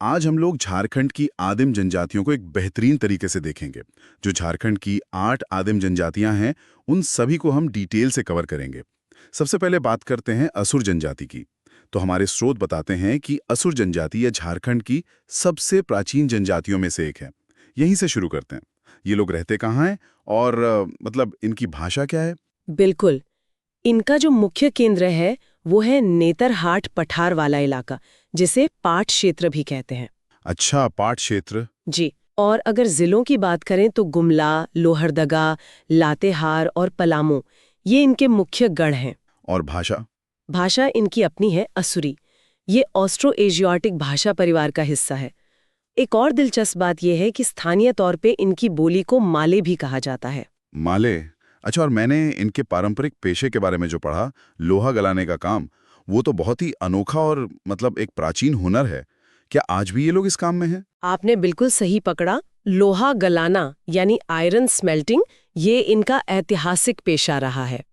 आज हम लोग झारखंड की आदिम जनजातियों को एक बेहतरीन तरीके से देखेंगे। जो झारखंड की 8 आदिम जनजातियां हैं, उन सभी को हम डिटेल से कवर करेंगे। सबसे पहले बात करते हैं असुर जनजाति की। तो हमारे स्रोत बताते हैं कि असुर जनजाति या झारखंड की सबसे प्राचीन जनजातियों में से एक है। यहीं से शुरू करते हैं। ये लोग रहते कहाँ हैं और मतलब इनकी भाषा क्या है? बिल्कुल। इनका जो मुख्य केंद्र है वो है नेतरहाट पठार वाला इलाका, जिसे पाट क्षेत्र भी कहते हैं। अच्छा, पाट क्षेत्र। जी। और अगर जिलों की बात करें तो गुमला, लोहरदगा, लातेहार और पलामू ये इनके मुख्य गढ़ हैं। और भाषा? भाषा इनकी अपनी है असुरी। ये ऑस्ट्रो एशियाटिक भाषा परिवार का हिस्सा है। एक और दिलचस्प बात यह है कि स्थानीय तौर पे इनकी बोली को माले भी कहा जाता है। माले। अच्छा, और मैंने इनके पारंपरिक पेशे के बारे में जो पढ़ा, लोहा गलाने का काम, वो तो बहुत ही अनोखा और मतलब एक प्राचीन हुनर है। क्या आज भी ये लोग इस काम में हैं? आपने बिल्कुल सही पकड़ा। लोहा गलाना यानी आयरन स्मेल्टिंग ये इनका ऐतिहासिक पेशा रहा है।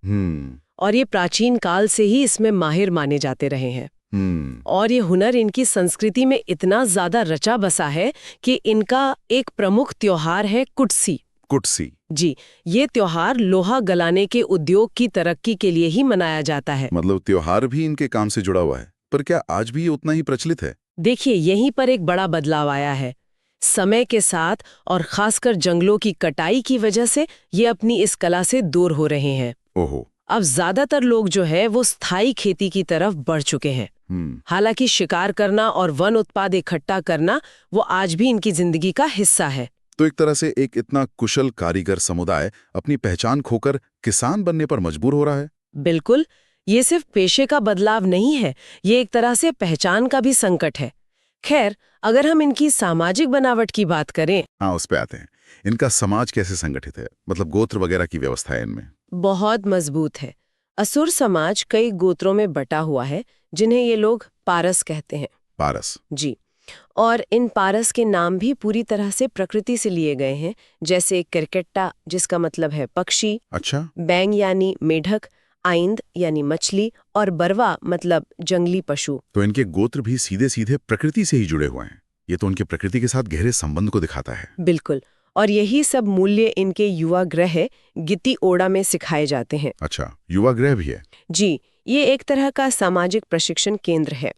और ये प्राचीन काल से ही इसमें माहिर माने जाते रहे हैं। और ये हुनर इनकी संस्कृति में इतना ज्यादा रचा बसा है कि इनका एक प्रमुख त्योहार है कुटसी। कुटसी। जी, ये त्योहार लोहा गलाने के उद्योग की तरक्की के लिए ही मनाया जाता है। मतलब त्योहार भी इनके काम से जुड़ा हुआ है। पर क्या आज भी ये उतना ही प्रचलित है? देखिए, यहीं पर एक बड़ा बदलाव आया है। समय के साथ और खासकर जंगलों की कटाई की वजह से ये अपनी इस कला से दूर हो रहे हैं। ओहो। अब ज्यादातर लोग जो है वो स्थायी खेती की तरफ बढ़ चुके हैं। हालांकि शिकार करना और वन उत्पाद इकट्ठा करना वो आज भी इनकी जिंदगी का हिस्सा है। तो एक तरह से एक इतना कुशल कारीगर समुदाय अपनी पहचान खोकर किसान बनने पर मजबूर हो रहा है। बिल्कुल। ये सिर्फ पेशे का बदलाव नहीं है, ये एक तरह से पहचान का भी संकट है। खैर, अगर हम इनकी सामाजिक बनावट की बात करें। हाँ, उस पे आते हैं। इनका समाज कैसे संगठित है? मतलब गोत्र वगैरह की व्यवस्था है इनमें? बहुत मजबूत है। असुर समाज कई गोत्रों में बटा हुआ है, जिन्हें ये लोग पारस कहते हैं। पारस। जी। और इन पारस के नाम भी पूरी तरह से प्रकृति से लिए गए हैं, जैसे किरकेट्टा जिसका मतलब है पक्षी। अच्छा। बैंग यानी मेढक, आइंद यानी मछली और बरवा मतलब जंगली पशु। तो इनके गोत्र भी सीधे सीधे प्रकृति से ही जुड़े हुए हैं। ये तो उनके प्रकृति के साथ गहरे संबंध को दिखाता है। बिल्कुल। और यही सब मूल्य इनके युवा गृह गिती ओड़ा में सिखाए जाते हैं। अच्छा, युवा गृह भी है? जी, ये एक तरह का सामाजिक प्रशिक्षण केंद्र है।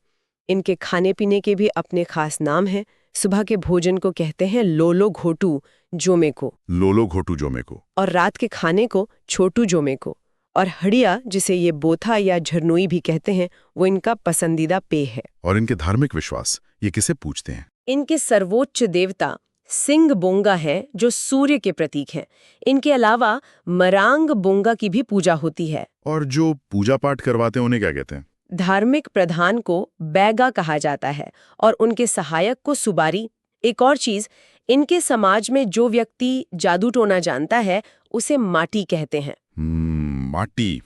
इनके खाने पीने के भी अपने खास नाम हैं। सुबह के भोजन को कहते हैं लोलो घोटू जोमेको। लोलो घोटू जोमेको। और रात के खाने को छोटू जोमेको। और हड़िया, जिसे ये बोथा या झरनोई भी कहते हैं, वो इनका पसंदीदा पेय है। और इनके धार्मिक विश्वास, ये किसे पूजते हैं? इनके सर्वोच्च देवता सिंह बोंगा है, जो सूर्य के प्रतीक हैं। इनके अलावा मरांग बोंगा की भी पूजा होती है। और जो पूजा पाठ करवाते हैं उन्हें क्या कहते हैं? धार्मिक प्रधान को बैगा कहा जाता है और उनके सहायक को सुबारी। एक और चीज, इनके समाज में जो व्यक्ति जादू टोना जानता है उसे माटी कहते हैं। माटी।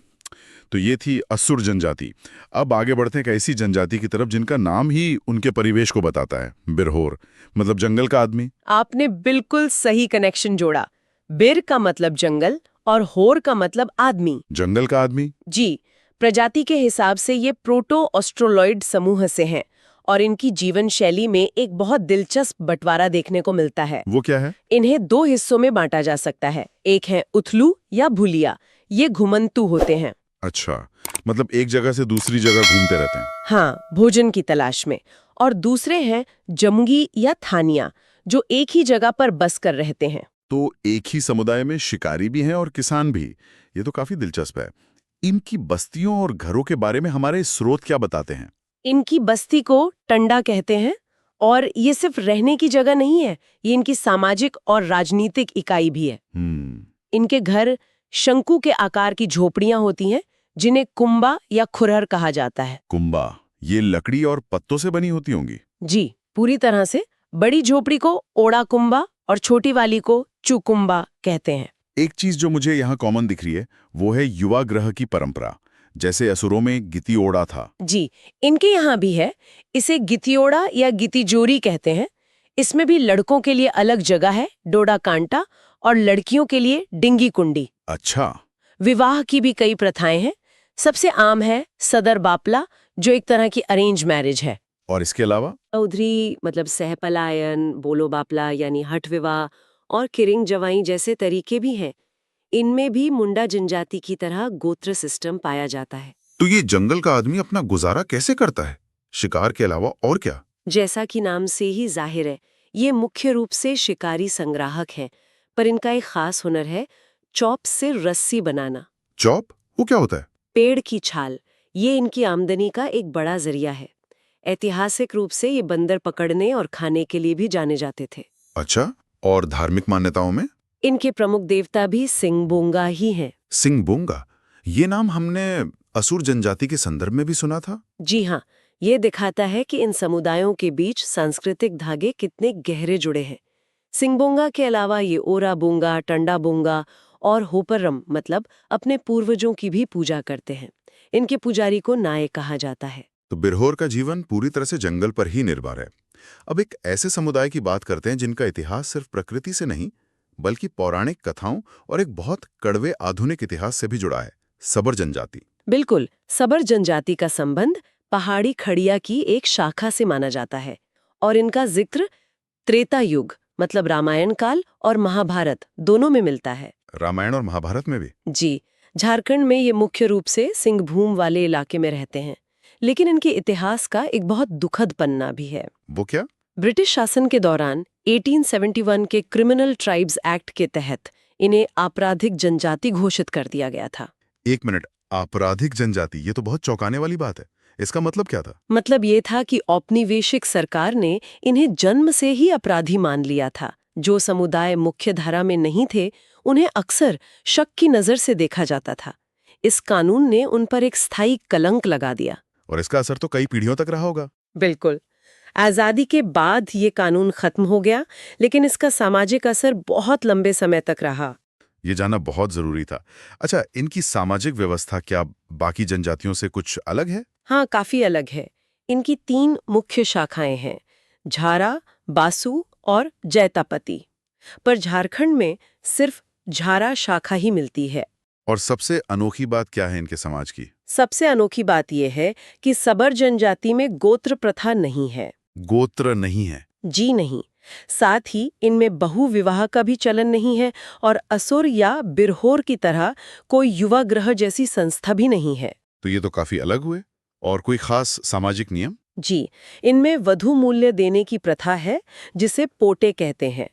तो ये थी असुर जनजाति। अब आगे बढ़ते हैं एक ऐसी जनजाति की तरफ जिनका नाम ही उनके परिवेश को बताता है, बिरहोर, मतलब जंगल का आदमी। आपने बिल्कुल सही कनेक्शन जोड़ा। बिर का मतलब जंगल और होर का मतलब आदमी। जंगल का आदमी। जी, प्रजाति के हिसाब से ये प्रोटो ऑस्ट्रोलॉइड समूह से हैं और इनकी जीवन शैली में एक बहुत दिलचस्प बंटवारा देखने को मिलता है। वो क्या है? इन्हें 2 हिस्सों में बांटा जा सकता है। एक है उथलू या भुलिया, ये घुमंतू होते हैं। अच्छा, मतलब एक जगह से दूसरी जगह घूमते रहते हैं। हाँ, भोजन की तलाश में। और दूसरे हैं जमुगी या थानिया, जो एक ही जगह पर बस कर रहते हैं। तो एक ही समुदाय में शिकारी भी हैं और किसान भी। ये तो काफी दिलचस्प है। इनकी बस्तियों और घरों के बारे में हमारे स्रोत क्या बताते हैं? इनकी बस्ती को टंडा कहते हैं और ये सिर्फ रहने की जगह नहीं है, ये इनकी सामाजिक और राजनीतिक इकाई भी है। इनके घर शंकु के आकार की झोपड़ियां होती हैं, जिन्हें कुंबा या खुरहर कहा जाता है। कुंबा, ये लकड़ी और पत्तों से बनी होती होंगी? जी, पूरी तरह से। बड़ी झोपड़ी को ओड़ा कुंबा और छोटी वाली को चुकुंबा कहते हैं। एक चीज जो मुझे यहाँ कॉमन दिख रही है वो है युवा ग्रह की परंपरा। जैसे असुरों में गितियोड़ा था। जी, इनके यहाँ भी है। इसे गितियोड़ा या गितिजोरी कहते हैं। इसमें भी लड़कों के लिए अलग जगह है, डोडा कांटा, और लड़कियों के लिए डिंगी कुंडी। अच्छा। विवाह की भी कई प्रथाएं हैं। सबसे आम है सदर बापला, जो एक तरह की अरेंज मैरिज है। और इसके अलावा? चौधरी मतलब सहपलायन, बोलो बापला यानी हठ विवाह और किरिंग जवाई जैसे तरीके भी हैं। इनमें भी मुंडा जनजाति की तरह गोत्र सिस्टम पाया जाता है। तो ये जंगल का आदमी अपना गुजारा कैसे करता है, शिकार के अलावा और क्या? जैसा कि नाम से ही जाहिर है, ये मुख्य रूप से शिकारी संग्राहक हैं, पर इनका एक खास हुनर है चॉप से रस्सी बनाना। चॉप? वो क्या होता है? पेड़ की छाल, ये इनकी आमदनी का एक बड़ा जरिया है। ऐतिहासिक रूप से ये बंदर पकड़ने और खाने के लिए भी जाने जाते थे। अच्छा, और धार्मिक मान्यताओं में? इनके प्रमुख देवता भी सिंगबोंगा ही हैं। सिंगबोंगा, ये नाम हमने असुर जनजाति के संदर्भ में भी सुना था। जी हाँ, ये दिखाता है कि इन समुदायों के बीच सांस्कृतिक धागे कितने गहरे जुड़े हैं। सिंगबोंगा के अलावा ये ओराबोंगा, टंडाबोंगा और होपरम मतलब अपने पूर्वजों की भी पूजा करते हैं। इनके पुजारी को नायक कहा जाता है। तो बिरहोर का जीवन पूरी तरह से जंगल पर ही निर्भर है। अब एक ऐसे समुदाय की बात करते हैं जिनका इतिहास सिर्फ प्रकृति से नहीं बल्कि पौराणिक कथाओं और एक बहुत कड़वे आधुनिक इतिहास से भी जुड़ा है, सबर जनजाति। बिल्कुल, सबर जनजाति का संबंध पहाड़ी खड़िया की एक शाखा से माना जाता है और इनका जिक्र त्रेता युग मतलब रामायण काल और महाभारत दोनों में मिलता है। रामायण और महाभारत में भी? जी, झारखंड में ये मुख्य रूप से सिंहभूम वाले इलाके में रहते हैं, लेकिन इनके इतिहास का एक बहुत दुखद पन्ना भी है। वो क्या? ब्रिटिश शासन के दौरान 1871 के क्रिमिनल ट्राइब्स एक्ट के तहत इन्हें आपराधिक जनजाति घोषित कर दिया गया था। एक मिनट, आपराधिक जनजाति, ये तो बहुत चौंकाने वाली बात है। इसका मतलब क्या था? मतलब ये था कि औपनिवेशिक सरकार ने इन्हें जन्म से ही अपराधी मान लिया था। जो समुदाय मुख्य धारा में नहीं थे, उन्हें अक्सर शक की नजर से देखा जाता था। इस कानून ने उन पर एक स्थायी कलंक लगा दिया। और इसका असर तो कई पीढ़ियों तक रहा होगा। बिल्कुल। आजादी के बाद ये कानून खत्म हो गया, लेकिन इसका सामाजिक असर बहुत लंबे समय तक रहा। ये जानना बहुत जरूरी था। अच्छा, इनकी सामाजिक व्यवस्था क्या बाकी जनजातियों से कुछ अलग है? हाँ, काफी अलग है। इनकी 3 मुख्य शाखाएं हैं, झारा, बासु और जैतापति। पर झारखंड में सिर्फ झारा शाखा ही मिलती है। और सबसे अनोखी बात क्या है इनके समाज की? सबसे अनोखी बात यह है कि सबर जनजाति में गोत्र प्रथा नहीं है। गोत्र नहीं है? जी नहीं। साथ ही इनमें बहुविवाह का भी चलन नहीं है और असुर या बिरहोर की तरह कोई युवा ग्रह जैसी संस्था भी नहीं है। तो ये तो काफी अलग हुए। और कोई खास सामाजिक नियम? जी, इनमें वधू मूल्य देने की प्रथा है, जिसे पोटे कहते हैं।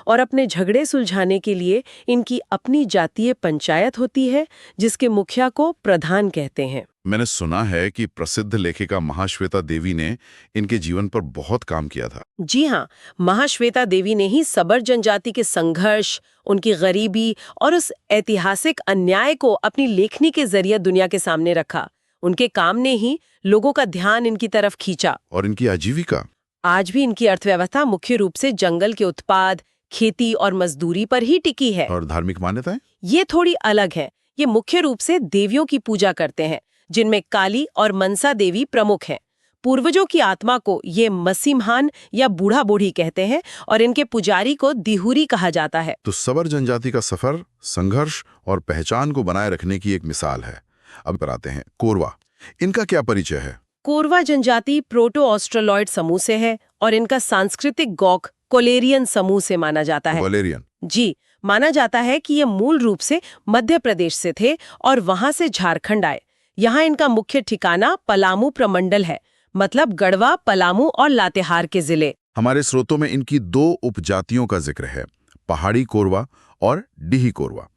और अपने झगड़े सुलझाने के लिए इनकी अपनी जातीय पंचायत होती है, जिसके मुखिया को प्रधान कहते हैं। मैंने सुना है कि प्रसिद्ध लेखिका महाश्वेता देवी ने इनके जीवन पर बहुत काम किया था। जी हाँ, महाश्वेता देवी ने ही सबर जनजाति के संघर्ष, उनकी गरीबी और उस ऐतिहासिक अन्याय को अपनी लेखनी के जरिए दुनिया के सामने रखा। उनके काम ने ही लोगों का ध्यान इनकी तरफ खींचा। और इनकी आजीविका? आज भी इनकी अर्थव्यवस्था मुख्य रूप से जंगल के उत्पाद, खेती और मजदूरी पर ही टिकी है। और धार्मिक मान्यताएं? ये थोड़ी अलग है। ये मुख्य रूप से देवियों की पूजा करते हैं, जिनमें काली और मनसा देवी प्रमुख हैं। पूर्वजों की आत्मा को ये मसीमहान या बूढ़ा बूढ़ी कहते हैं और इनके पुजारी को दिहुरी कहा जाता है। तो सबर जनजाति का सफर संघर्ष और पहचान को बनाए रखने की एक मिसाल है। अब पर आते हैं कोरवा। इनका क्या परिचय है? कोरवा जनजाति प्रोटो ऑस्ट्रेलॉइड समूह से है और इनका सांस्कृतिक गौक कोलेरियन समूह से माना जाता है। वलेरियन? जी, माना जाता है कि ये मूल रूप से मध्य प्रदेश से थे और वहां से झारखंड आए। यहाँ इनका मुख्य ठिकाना पलामू प्रमंडल है, मतलब गढ़वा, पलामू और लातेहार के जिले। हमारे स्रोतों में इनकी 2 उपजातियों का जिक्र है, पहाड़ी कोरवा और डिही कोरवा।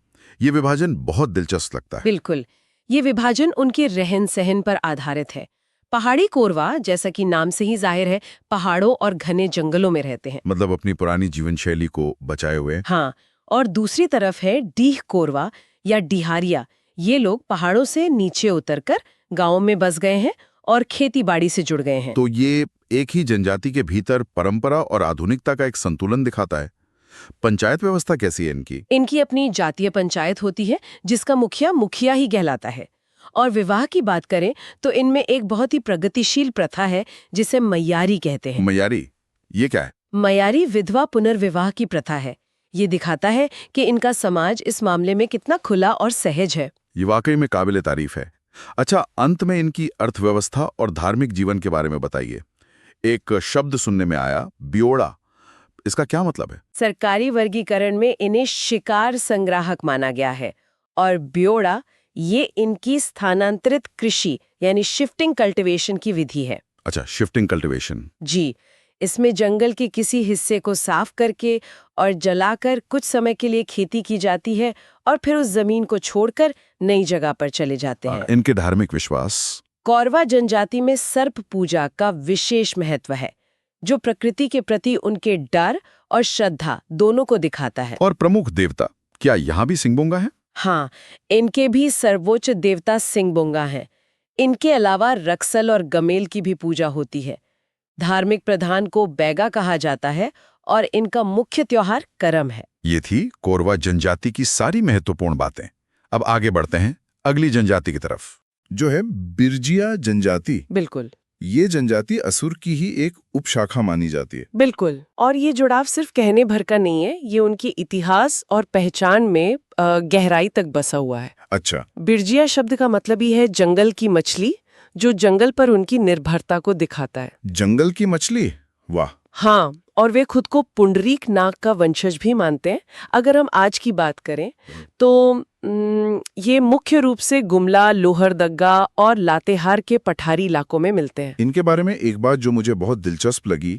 ये विभाजन बहुत दिलचस्प लगता है। बिल्कुल, ये विभाजन उनके रहन सहन पर आधारित है। पहाड़ी कोरवा, जैसा कि नाम से ही जाहिर है, पहाड़ों और घने जंगलों में रहते हैं, मतलब अपनी पुरानी जीवन शैली को बचाए हुए। हाँ, और दूसरी तरफ है डीह कोरवा या डिहारिया। ये लोग पहाड़ों से नीचे उतरकर गांवों में बस गए हैं और खेती बाड़ी से जुड़ गए हैं। तो ये एक ही जनजाति के भीतर परंपरा और आधुनिकता का एक संतुलन दिखाता है। पंचायत व्यवस्था कैसी है इनकी? इनकी अपनी जातीय पंचायत होती है, जिसका मुखिया ही कहलाता है। और विवाह की बात करें तो इनमें एक बहुत ही प्रगतिशील प्रथा है, जिसे मैयारी कहते हैं। मैयारी? ये क्या है? मैयारी विधवा पुनर्विवाह की प्रथा है। ये दिखाता है कि इनका समाज इस मामले में कितना खुला और सहज है। ये वाकई में काबिले तारीफ है। अच्छा, अंत में इनकी अर्थव्यवस्था और धार्मिक जीवन के बारे में बताइए। एक शब्द सुनने में आया, बियोड़ा। इसका क्या मतलब है? सरकारी वर्गीकरण में इन्हें शिकार संग्राहक माना गया है और ब्योड़ा ये इनकी स्थानांतरित कृषि यानी शिफ्टिंग कल्टीवेशन की विधि है। अच्छा, शिफ्टिंग कल्टीवेशन। जी, इसमें जंगल के किसी हिस्से को साफ करके और जलाकर कुछ समय के लिए खेती की जाती है और फिर उस जमीन को छोड़कर नई जगह पर चले जाते हैं। इनके धार्मिक विश्वास। कौरवा जनजाति में सर्प पूजा का विशेष महत्व है, जो प्रकृति के प्रति उनके डर और श्रद्धा दोनों को दिखाता है। और प्रमुख देवता, क्या यहाँ भी सिंगबोंगा है? हाँ, इनके भी सर्वोच्च देवता सिंगबोंगा हैं। इनके अलावा रक्सल और गमेल की भी पूजा होती है। धार्मिक प्रधान को बैगा कहा जाता है और इनका मुख्य त्योहार करम है। ये थी कोरवा जनजाति की सारी महत्वपूर्ण बातें। अब आगे बढ़ते हैं अगली जनजाति की तरफ, जो है बिरजिया जनजाति। बिल्कुल ये जनजाति असुर की ही एक उपशाखा मानी जाती है। बिल्कुल। और ये जुड़ाव सिर्फ कहने भर का नहीं है, ये उनकी इतिहास और पहचान में गहराई तक बसा हुआ है। अच्छा, बिरजिया शब्द का मतलब ही है जंगल की मछली, जो जंगल पर उनकी निर्भरता को दिखाता है। जंगल की मछली, वाह। हाँ, और वे खुद को पुंडरीक नाग का वंशज भी मानते हैं। अगर हम आज की बात करें तो ये मुख्य रूप से गुमला, लोहरदग्गा और लातेहार के पठारी इलाकों में मिलते हैं। इनके बारे में एक बात जो मुझे बहुत दिलचस्प लगी,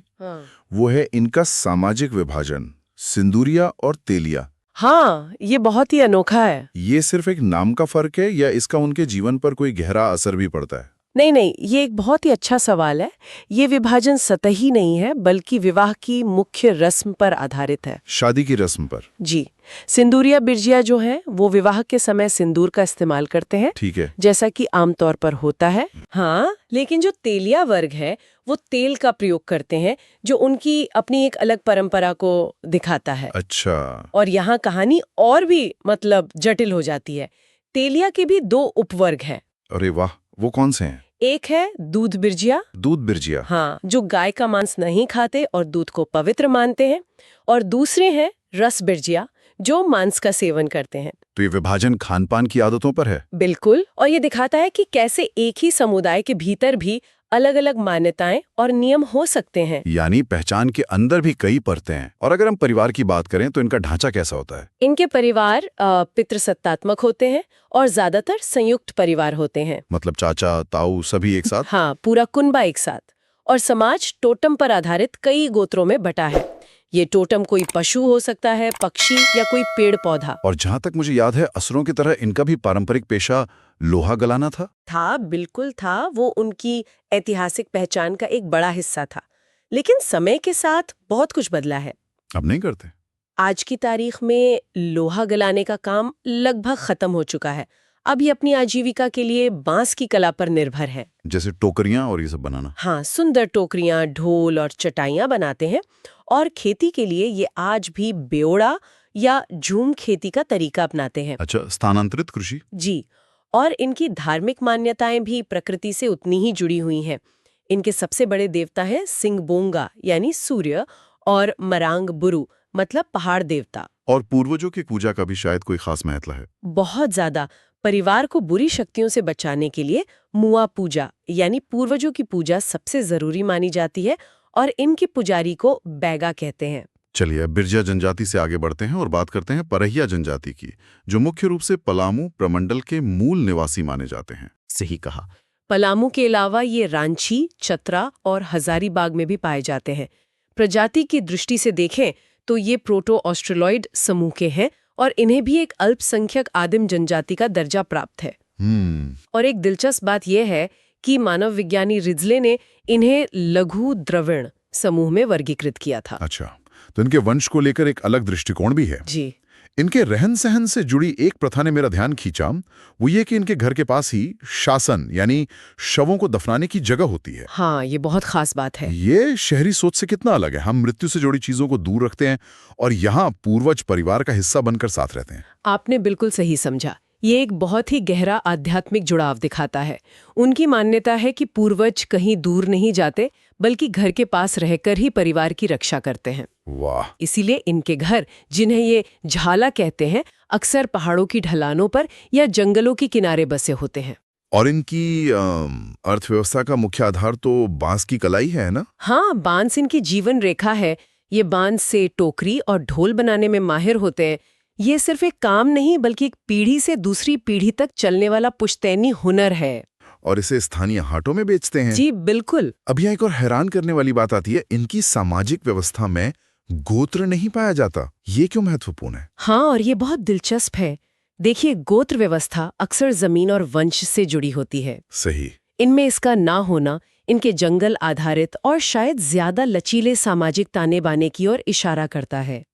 वो है इनका सामाजिक विभाजन, सिंदूरिया और तेलिया। हाँ, ये बहुत ही अनोखा है। ये सिर्फ एक नाम का फर्क है या इसका उनके जीवन पर कोई गहरा असर भी पड़ता है? नहीं, ये एक बहुत ही अच्छा सवाल है। ये विभाजन सतही नहीं है, बल्कि विवाह की मुख्य रस्म पर आधारित है। शादी की रस्म पर? जी, सिंदूरिया बिरजिया जो है वो विवाह के समय सिंदूर का इस्तेमाल करते हैं। ठीक है। जैसा कि आमतौर पर होता है। हाँ, लेकिन जो तेलिया वर्ग है वो तेल का प्रयोग करते हैं, जो उनकी अपनी एक अलग परंपरा को दिखाता है। अच्छा। और यहाँ कहानी और भी मतलब जटिल हो जाती है। तेलिया के भी 2 उपवर्ग हैं। अरे वाह, वो कौन से हैं? एक है दूध बिरजिया। दूध बिरजिया। हाँ, जो गाय का मांस नहीं खाते और दूध को पवित्र मानते हैं। और दूसरे हैं रस बिरजिया, जो मांस का सेवन करते हैं। तो ये विभाजन खानपान की आदतों पर है? बिल्कुल, और ये दिखाता है कि कैसे एक ही समुदाय के भीतर भी अलग अलग मान्यताएं और नियम हो सकते हैं। यानी पहचान के अंदर भी कई परतें हैं। और अगर हम परिवार की बात करें तो इनका ढांचा कैसा होता है? इनके परिवार पितृसत्तात्मक होते हैं और ज्यादातर संयुक्त परिवार होते हैं। मतलब चाचा ताऊ सभी एक साथ? हाँ, पूरा कुनबा एक साथ। और समाज टोटम पर आधारित कई गोत्रों में बटा है। ये टोटम कोई पशु हो सकता है, पक्षी या कोई पेड़ पौधा। और जहां तक मुझे याद है, असुरों की तरह इनका भी पारंपरिक पेशा लोहा गलाना था। बिल्कुल था। वो उनकी ऐतिहासिक पहचान का एक बड़ा हिस्सा था। लेकिन समय के साथ बहुत कुछ बदला है। अब नहीं करते? आज की तारीख में लोहा गलाने का काम लगभग खत्म हो चुका है। अब ये अपनी आजीविका के लिए बांस की कला पर निर्भर है। जैसे टोकरियां और ये सब बनाना? हाँ, सुंदर टोकरियां, ढोल और चटाइयां बनाते हैं। और खेती के लिए ये आज भी बेओड़ा या झूम खेती का तरीका अपनाते हैं। अच्छा, स्थानांतरित कृषि। जी, और इनकी धार्मिक मान्यताएं भी प्रकृति से उतनी ही जुड़ी हुई हैं। इनके सबसे बड़े देवता हैं सिंगबोंगा यानी सूर्य और मरांग बुरु मतलब पहाड़ देवता। और पूर्वजों की पूजा का भी शायद कोई खास महत्व है? बहुत ज्यादा। परिवार को बुरी शक्तियों से बचाने के लिए मुआ पूजा यानी पूर्वजों की पूजा सबसे जरूरी मानी जाती है और इनके पुजारी को बैगा कहते हैं। चलिए, अब बिरजिया जनजाति से आगे बढ़ते हैं और बात करते हैं परहिया जनजाति की, जो मुख्य रूप से पलामू प्रमंडल के मूल निवासी माने जाते हैं। सही कहा। पलामू के अलावा ये रांची, चतरा और हजारीबाग में भी पाए जाते हैं। प्रजाति की दृष्टि से देखें तो ये प्रोटो ऑस्ट्रेलॉइड समूह के हैं और इन्हें भी एक अल्पसंख्यक आदिम जनजाति का दर्जा प्राप्त है। और एक दिलचस्प बात यह है कि मानव विज्ञानी रिजले ने इन्हें लघु द्रविड़ समूह में वर्गीकृत किया था। अच्छा, तो इनके वंश को लेकर एक अलग दृष्टिकोण भी है। जी। इनके रहन सहन से जुड़ी एक प्रथा ने मेरा ध्यान खींचा। वो ये कि इनके घर के पास ही शासन यानी शवों को दफनाने की जगह होती है। हाँ, ये बहुत खास बात है। ये शहरी सोच से कितना अलग है। हम मृत्यु से जुड़ी चीजों को दूर रखते हैं और यहाँ पूर्वज परिवार का हिस्सा बनकर साथ रहते हैं। आपने बिल्कुल सही समझा। ये एक बहुत ही गहरा आध्यात्मिक जुड़ाव दिखाता है। उनकी मान्यता है कि पूर्वज कहीं दूर नहीं जाते, बल्कि घर के पास रहकर ही परिवार की रक्षा करते हैं। वाह। इसीलिए इनके घर, जिन्हें ये झाला कहते हैं, अक्सर पहाड़ों की ढलानों पर या जंगलों के किनारे बसे होते हैं। और इनकी अर्थव्यवस्था का मुख्य आधार तो बांस की कलाई है ना? हाँ, बांस इनकी जीवन रेखा है। ये बांस से टोकरी और ढोल बनाने में माहिर होते हैं। ये सिर्फ एक काम नहीं बल्कि एक पीढ़ी से दूसरी पीढ़ी तक चलने वाला पुश्तैनी हुनर है। और इसे स्थानीय हाटों में बेचते हैं। जी बिल्कुल। अब यहाँ एक और हैरान करने वाली बात आती है, इनकी सामाजिक व्यवस्था में गोत्र नहीं पाया जाता। ये क्यों महत्वपूर्ण है? हाँ, और ये बहुत दिलचस्प है। देखिए, गोत्र व्यवस्था अक्सर जमीन और वंश से जुड़ी होती है। सही। इनमें इसका ना होना इनके जंगल आधारित और शायद ज्यादा लचीले सामाजिक ताने बाने की ओर इशारा करता है।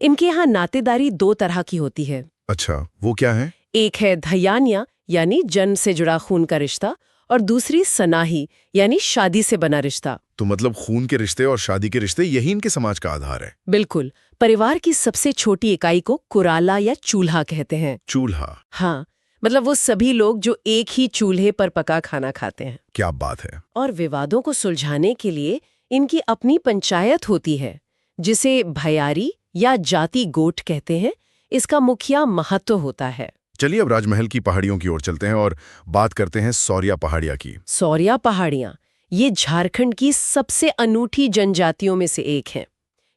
इनके यहाँ नातेदारी दो तरह की होती है। अच्छा, वो क्या है? एक है धयानिया यानी जन्म से जुड़ा खून का रिश्ता, और दूसरी सनाही यानी शादी से बना रिश्ता। तो मतलब खून के रिश्ते और शादी के रिश्ते, यही इनके समाज का आधार है। बिल्कुल। परिवार की सबसे छोटी इकाई को कुराला या चूल्हा कहते हैं। चूल्हा? हाँ, मतलब वो सभी लोग जो एक ही चूल्हे पर पका खाना खाते हैं। क्या बात है। और विवादों को सुलझाने के लिए इनकी अपनी पंचायत होती है, जिसे भयारी या जाति गोट कहते हैं। इसका मुखिया महत्व होता है। चलिए अब राजमहल की पहाड़ियों की ओर चलते हैं और बात करते हैं सौरिया पहाड़िया की। सौरिया पहाड़ियाँ ये झारखंड की सबसे अनूठी जनजातियों में से एक है।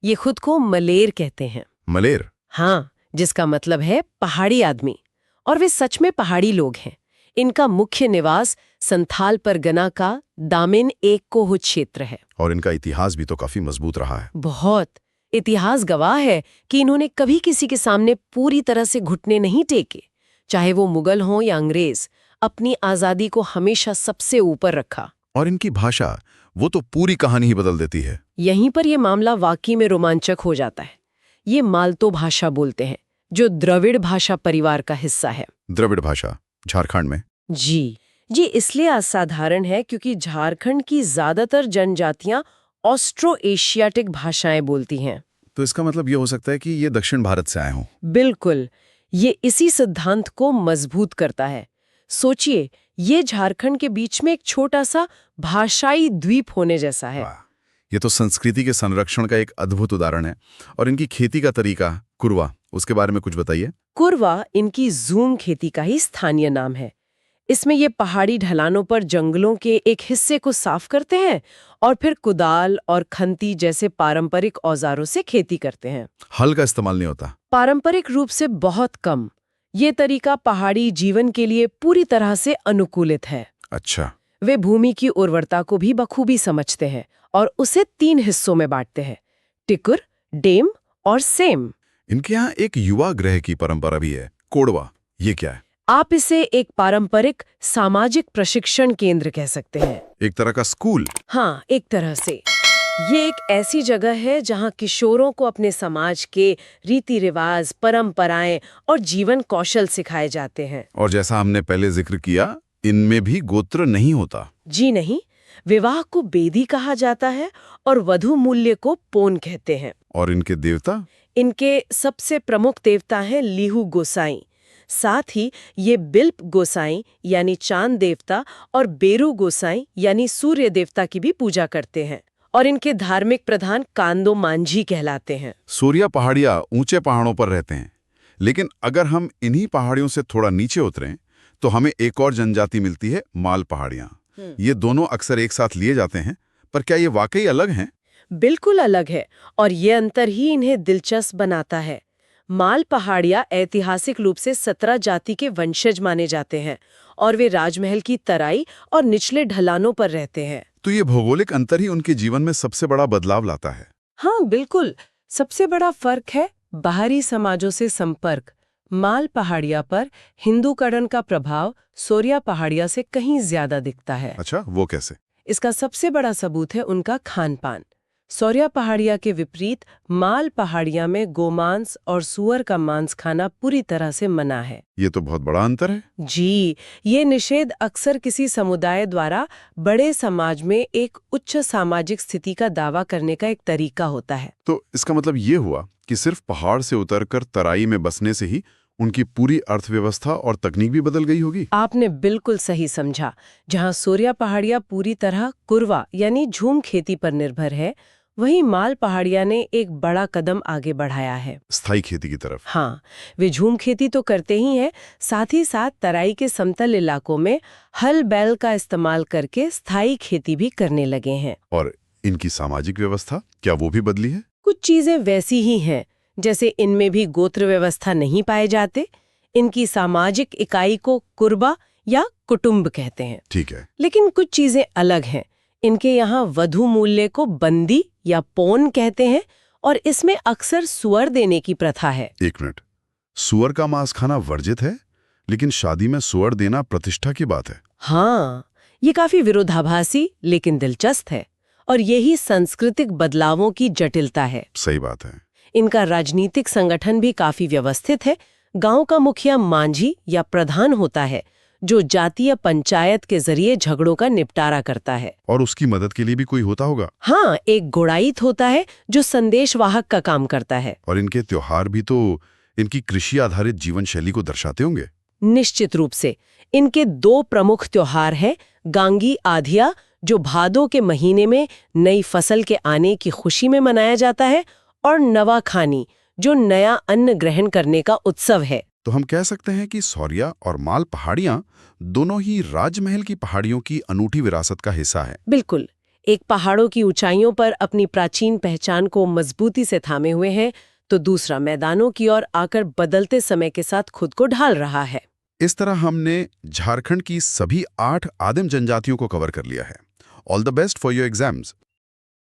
ये खुद को मलेर कहते हैं। मलेर? हाँ, जिसका मतलब है पहाड़ी आदमी। और वे सच में पहाड़ी लोग हैं। इनका मुख्य निवास संथाल परगना का दामिन एक कोह क्षेत्र है। और इनका इतिहास भी तो काफी मजबूत रहा है। बहुत। इतिहास गवाह है कि इन्होंने कभी किसी के सामने पूरी तरह से घुटने नहीं टेके। चाहे वो मुगल हों या अंग्रेज, अपनी आजादी को हमेशा सबसे ऊपर रखा। और इनकी भाषा, वो तो पूरी कहानी ही बदल देती है। यहीं पर यह मामला वाकई में रोमांचक हो जाता है। ये मालतो भाषा बोलते हैं, जो द्रविड़ भाषा परिवार का हिस्सा है। द्रविड़ भाषा झारखंड में? जी, इसलिए असाधारण है क्योंकि झारखंड की ज्यादातर जनजातियां ऑस्ट्रो एशियाटिक भाषाएं बोलती हैं। तो इसका मतलब ये हो सकता है कि ये दक्षिण भारत से आए हों। बिल्कुल। ये इसी सिद्धांत को मजबूत करता है। सोचिए, ये झारखंड के बीच में एक छोटा सा भाषाई द्वीप होने जैसा है। ये तो संस्कृति के संरक्षण का एक अद्भुत उदाहरण है। और इनकी खेती का तरीका, कुरवा, उसके बारे में कुछ बताइए। कुरवा इनकी जूम खेती का ही स्थानीय नाम है। इसमें ये पहाड़ी ढलानों पर जंगलों के एक हिस्से को साफ करते हैं और फिर कुदाल और खंती जैसे पारंपरिक औजारों से खेती करते हैं। हल का इस्तेमाल नहीं होता? पारंपरिक रूप से बहुत कम। ये तरीका पहाड़ी जीवन के लिए पूरी तरह से अनुकूलित है। अच्छा। वे भूमि की उर्वरता को भी बखूबी समझते हैं और उसे 3 हिस्सों में बांटते हैं: टिकुर, डेम और सेम। इनके यहाँ एक युवा गृह की परंपरा भी है, कोड़वा। ये क्या है? आप इसे एक पारंपरिक सामाजिक प्रशिक्षण केंद्र कह सकते हैं। एक तरह का स्कूल? हाँ, एक तरह से। ये एक ऐसी जगह है जहाँ किशोरों को अपने समाज के रीति रिवाज, परंपराएं और जीवन कौशल सिखाए जाते हैं। और जैसा हमने पहले जिक्र किया, इनमें भी गोत्र नहीं होता। जी नहीं। विवाह को बेदी कहा जाता है और वधु मूल्य को पोन कहते हैं। और इनके देवता? इनके सबसे प्रमुख देवता हैं लिहू गोसाई। साथ ही ये बिल्प गोसाई यानी चांद देवता और बेरू गोसाई यानी सूर्य देवता की भी पूजा करते हैं। और इनके धार्मिक प्रधान कांदो मांझी कहलाते हैं। सूर्या पहाड़ियाँ ऊंचे पहाड़ों पर रहते हैं, लेकिन अगर हम इन्हीं पहाड़ियों से थोड़ा नीचे उतरें तो हमें एक और जनजाति मिलती है, माल पहाड़ियाँ। ये दोनों अक्सर एक साथ लिए जाते हैं, पर क्या ये वाकई अलग हैं? बिल्कुल अलग है, और ये अंतर ही इन्हें दिलचस्प बनाता है। माल पहाड़ियाँ ऐतिहासिक रूप से 17 जाति के वंशज माने जाते हैं और वे राजमहल की तराई और निचले ढलानों पर रहते हैं। तो ये भौगोलिक अंतर ही उनके जीवन में सबसे बड़ा बदलाव लाता है। हाँ बिल्कुल। सबसे बड़ा फर्क है बाहरी समाजों से संपर्क। माल पहाड़िया पर हिंदूकरण का प्रभाव सौरिया पहाड़िया से कहीं ज्यादा दिखता है। अच्छा, वो कैसे? इसका सबसे बड़ा सबूत है उनका खान पान। सौरिया पहाड़िया के विपरीत माल पहाड़िया में गोमांस और सुअर का मांस खाना पूरी तरह से मना है। ये तो बहुत बड़ा अंतर है। जी, ये निषेध अक्सर किसी समुदाय द्वारा बड़े समाज में एक उच्च सामाजिक स्थिति का दावा करने का एक तरीका होता है। तो इसका मतलब ये हुआ कि सिर्फ पहाड़ से उतरकर तराई में बसने से ही उनकी पूरी अर्थव्यवस्था और तकनीक भी बदल गई होगी। आपने बिल्कुल सही समझा। जहां सौरिया पहाड़िया पूरी तरह कुरवा यानी झूम खेती पर निर्भर है, वहीं माल पहाड़िया ने एक बड़ा कदम आगे बढ़ाया है। स्थायी खेती की तरफ। हाँ, वे झूम खेती तो करते ही हैं, साथ ही साथ तराई के समतल इलाकों में हल बैल का इस्तेमाल करके स्थायी खेती भी करने लगे हैं। और इनकी सामाजिक व्यवस्था, क्या वो भी बदली है? कुछ चीजें वैसी ही हैं, जैसे इनमें भी गोत्र व्यवस्था नहीं पाए जाते। इनकी सामाजिक इकाई को कुर्बा या कुटुंब कहते हैं। ठीक है। लेकिन कुछ चीजें अलग हैं। इनके यहाँ वधु मूल्य को बंदी या पौन कहते हैं और इसमें अक्सर सुअर देने की प्रथा है। एक मिनट, सुअर का मांस खाना वर्जित है, लेकिन शादी में सुअर देना प्रतिष्ठा की बात है। हाँ, ये काफी विरोधाभासी लेकिन दिलचस्प है और यही सांस्कृतिक बदलावों की जटिलता है। सही बात है। इनका राजनीतिक संगठन भी काफी व्यवस्थित है। गांव का मुखिया मांझी या प्रधान होता है, जो जातीय पंचायत के जरिए झगड़ों का निपटारा करता है। और उसकी मदद के लिए भी कोई होता होगा। हाँ, एक गुड़ाईत होता है जो संदेशवाहक का काम करता है। और इनके त्योहार भी तो इनकी कृषि आधारित जीवन शैली को दर्शाते होंगे। निश्चित रूप से। इनके 2 प्रमुख त्योहार हैं, गांगी आधिया जो भादों के महीने में नई फसल के आने की खुशी में मनाया जाता है, और नवाखानी जो नया अन्न ग्रहण करने का उत्सव है। तो हम कह सकते हैं कि सौरिया और माल पहाड़ियां दोनों ही राजमहल की पहाड़ियों की अनूठी विरासत का हिस्सा है। बिल्कुल। एक पहाड़ों की ऊंचाइयों पर अपनी प्राचीन पहचान को मजबूती से थामे हुए हैं, तो दूसरा मैदानों की ओर आकर बदलते समय के साथ खुद को ढाल रहा है। इस तरह हमने झारखंड की सभी 8 आदिम जनजातियों को कवर कर लिया है। All the best for your exams.